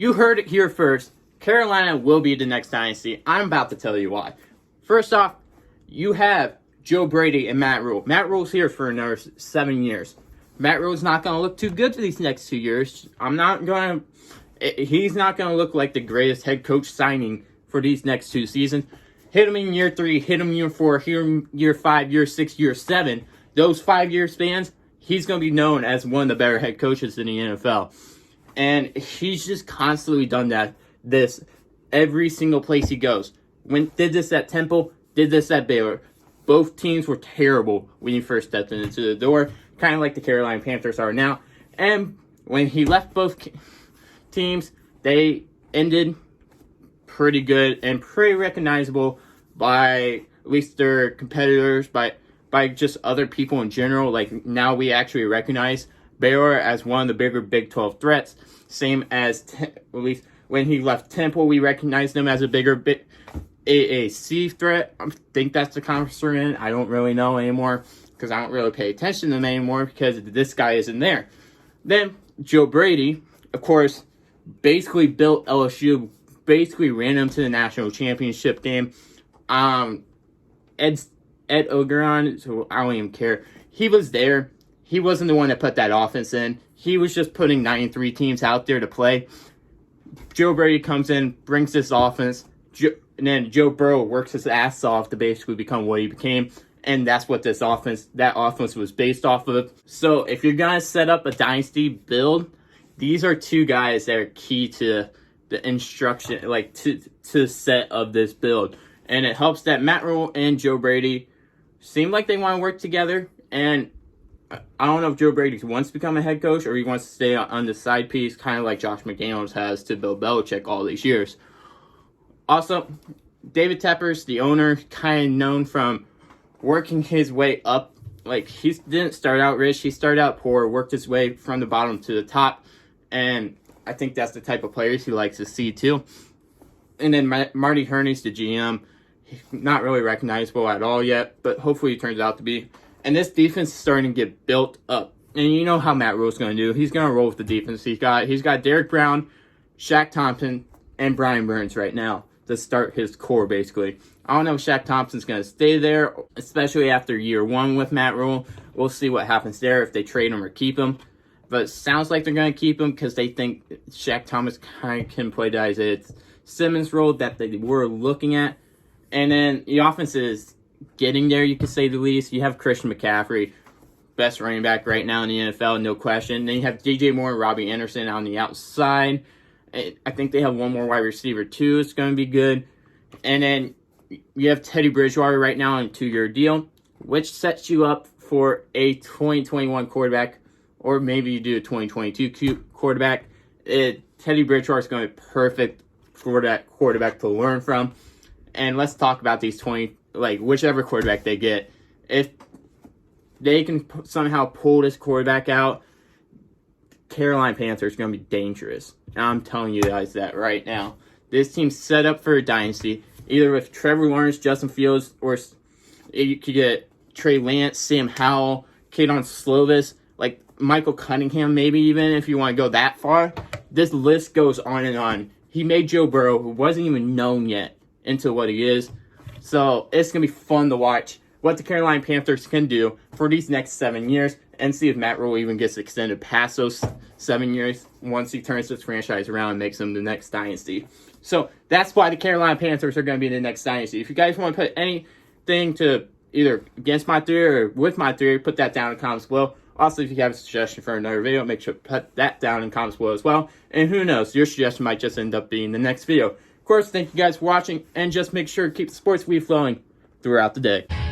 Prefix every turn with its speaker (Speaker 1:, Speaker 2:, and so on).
Speaker 1: You heard it here first. Carolina will be the next dynasty. I'm about to tell you why. First off, you have Joe Brady and Matt Rhule. Matt Rhule's here for another 7 years. Matt Rhule's not going to look too good for these next 2 years. He's not going to look like the greatest head coach signing for these next 2 seasons. Hit him in year 3, hit him year 4, hit him year 5, year 6, year 7. Those 5-year spans, he's going to be known as one of the better head coaches in the NFL. And he's just constantly done this every single place he goes. Did this at Temple, did this at Baylor. Both teams were terrible when he first stepped into the door, kind of like the Carolina Panthers are now. And when he left both teams, they ended pretty good and pretty recognizable by at least their competitors, by just other people in general. Like, now we actually recognize Baylor as one of the bigger Big 12 threats. Same as, at least when he left Temple, we recognized them as a bigger AAC threat. I think that's the conference we're in. I don't really know anymore because I don't really pay attention to them anymore because this guy isn't there. Then Joe Brady, of course, basically built LSU, basically ran them to the national championship game. Ed Ogeron, so I don't even care. He was there. He wasn't the one that put that offense in. He was just putting 93 teams out there to play. Joe Brady comes in, brings this offense, and then Joe Burrow works his ass off to basically become what he became. And that's what that offense was based off of. So if you're going to set up a dynasty build, these are 2 guys that are key to the instruction, like to set of this build. And it helps that Matt Rhule and Joe Brady seem like they want to work together. And I don't know if Joe Brady wants to become a head coach or he wants to stay on the side piece, kind of like Josh McDaniels has to Bill Belichick all these years. Also, David Tepper's the owner, kind of known from working his way up. Like, he didn't start out rich. He started out poor, worked his way from the bottom to the top. And I think that's the type of players he likes to see, too. And then Marty Herney's the GM. He's not really recognizable at all yet, but hopefully he turns out to be. And this defense is starting to get built up. And you know how Matt Rhule's going to do. He's going to roll with the defense. He's got Derek Brown, Shaq Thompson, and Brian Burns right now to start his core, basically. I don't know if Shaq Thompson's going to stay there, especially after year 1 with Matt Rhule. We'll see what happens there, if they trade him or keep him. But it sounds like they're going to keep him because they think Shaq Thomas kind of can play the Isaiah Simmons role that they were looking at. And then the offense is getting there, you could say the least. You have Christian McCaffrey, best running back right now in the NFL, no question. Then you have DJ Moore and Robbie Anderson on the outside. I think they have one more wide receiver, too. It's going to be good. And then you have Teddy Bridgewater right now on a 2-year deal, which sets you up for a 2021 quarterback, or maybe you do a 2022 quarterback. Teddy Bridgewater is going to be perfect for that quarterback to learn from. And let's talk about these whichever quarterback they get. If they can somehow pull this quarterback out, Carolina Panthers are going to be dangerous. And I'm telling you guys that right now. This team's set up for a dynasty, either with Trevor Lawrence, Justin Fields, or you could get Trey Lance, Sam Howell, Kaden Slovis, like Michael Cunningham, maybe even if you want to go that far. This list goes on and on. He made Joe Burrow, who wasn't even known yet, into what he is. So it's going to be fun to watch what the Carolina Panthers can do for these next 7 years and see if Matt Rhule even gets extended past those 7 years once he turns this franchise around and makes them the next dynasty. So that's why the Carolina Panthers are going to be the next dynasty. If you guys want to put anything to either against my theory or with my theory, put that down in the comments below. Also, if you have a suggestion for another video, make sure to put that down in the comments below as well. And who knows, your suggestion might just end up being the next video. Of course, thank you guys for watching, and just make sure to keep the sports weed flowing throughout the day.